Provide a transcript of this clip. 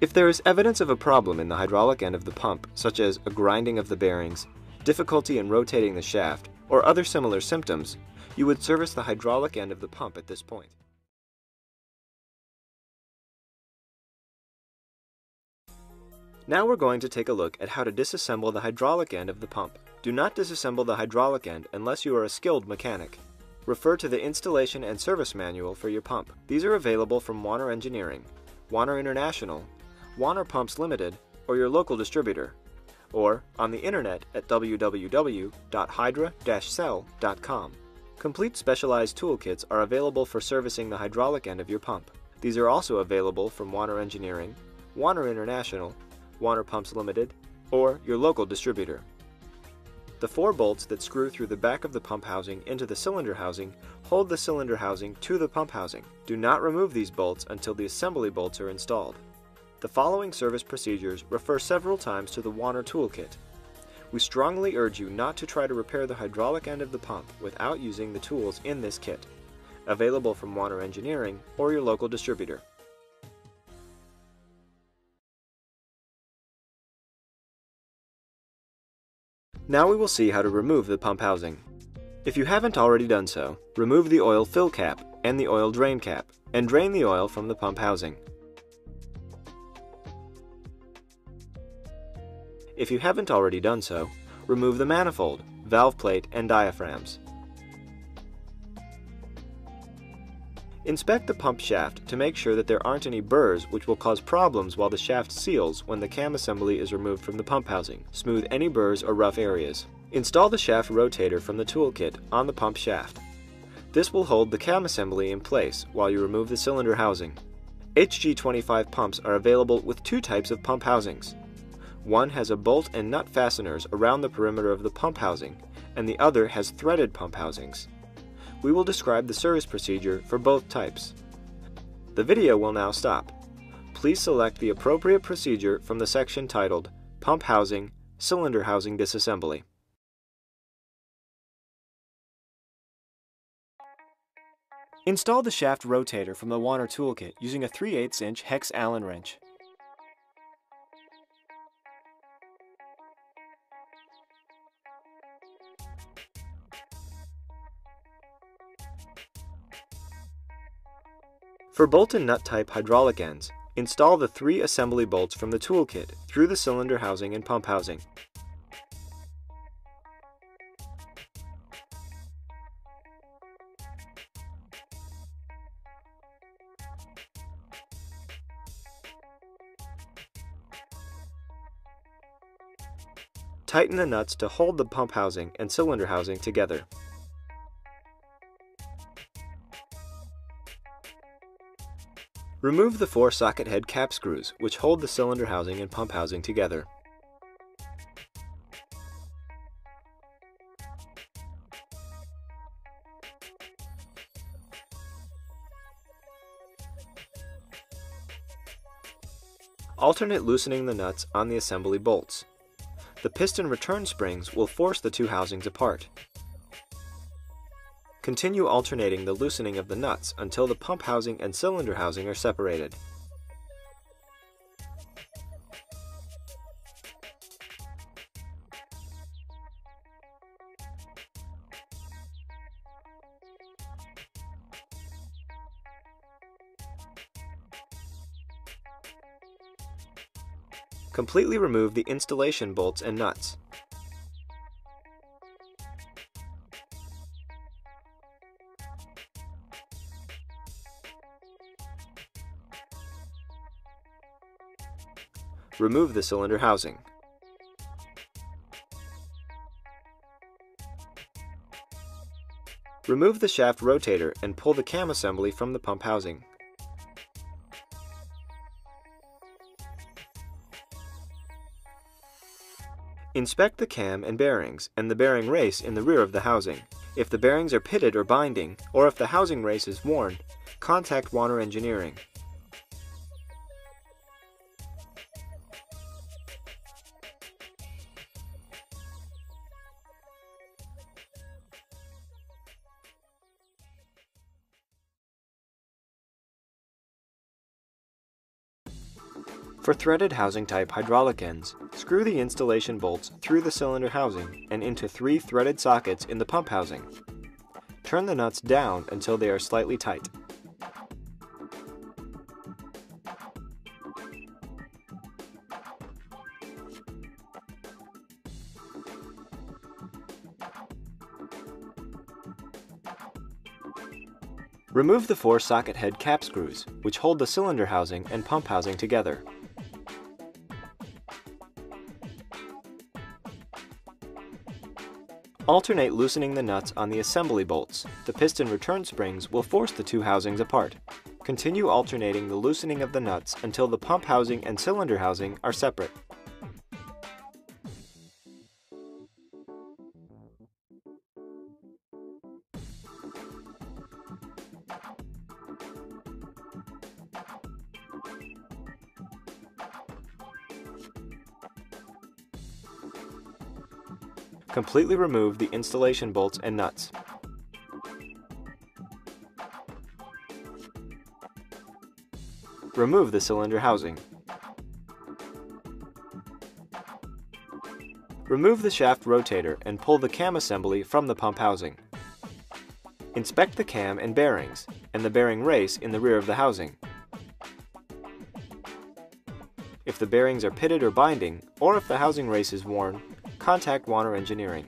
If there is evidence of a problem in the hydraulic end of the pump, such as a grinding of the bearings, difficulty in rotating the shaft, or other similar symptoms, you would service the hydraulic end of the pump at this point. Now we're going to take a look at how to disassemble the hydraulic end of the pump. Do not disassemble the hydraulic end unless you are a skilled mechanic. Refer to the installation and service manual for your pump. These are available from Wanner Engineering, Wanner International, Wanner Pumps Limited, or your local distributor, or on the internet at www.hydra-cell.com. Complete specialized toolkits are available for servicing the hydraulic end of your pump. These are also available from Wanner Engineering, Wanner International, Wanner Pumps Limited, or your local distributor. The 4 bolts that screw through the back of the pump housing into the cylinder housing hold the cylinder housing to the pump housing. Do not remove these bolts until the assembly bolts are installed. The following service procedures refer several times to the Wanner toolkit. We strongly urge you not to try to repair the hydraulic end of the pump without using the tools in this kit. Available from Wanner Engineering or your local distributor. Now we will see how to remove the pump housing. If you haven't already done so, remove the oil fill cap and the oil drain cap, and drain the oil from the pump housing. If you haven't already done so, remove the manifold, valve plate, and diaphragms. Inspect the pump shaft to make sure that there aren't any burrs which will cause problems while the shaft seals when the cam assembly is removed from the pump housing. Smooth any burrs or rough areas. Install the shaft rotator from the toolkit on the pump shaft. This will hold the cam assembly in place while you remove the cylinder housing. HG25 pumps are available with 2 types of pump housings. One has a bolt and nut fasteners around the perimeter of the pump housing, and the other has threaded pump housings. We will describe the service procedure for both types. The video will now stop. Please select the appropriate procedure from the section titled Pump Housing, Cylinder Housing Disassembly. Install the shaft rotator from the Wanner toolkit using a 3/8" hex Allen wrench. For bolt and nut type hydraulic ends, install the 3 assembly bolts from the toolkit through the cylinder housing and pump housing. Tighten the nuts to hold the pump housing and cylinder housing together. Remove the 4 socket head cap screws, which hold the cylinder housing and pump housing together. Alternate loosening the nuts on the assembly bolts. The piston return springs will force the 2 housings apart. Continue alternating the loosening of the nuts until the pump housing and cylinder housing are separated. Completely remove the installation bolts and nuts. Remove the cylinder housing. Remove the shaft rotator and pull the cam assembly from the pump housing. Inspect the cam and bearings and the bearing race in the rear of the housing. If the bearings are pitted or binding, or if the housing race is worn, contact Wanner Engineering. For threaded housing type hydraulic ends, screw the installation bolts through the cylinder housing and into 3 threaded sockets in the pump housing. Turn the nuts down until they are slightly tight. Remove the 4 socket head cap screws, which hold the cylinder housing and pump housing together. Alternate loosening the nuts on the assembly bolts. The piston return springs will force the 2 housings apart. Continue alternating the loosening of the nuts until the pump housing and cylinder housing are separate. Completely remove the installation bolts and nuts. Remove the cylinder housing. Remove the shaft rotator and pull the cam assembly from the pump housing. Inspect the cam and bearings, and the bearing race in the rear of the housing. If the bearings are pitted or binding, or if the housing race is worn, contact Wanner Engineering.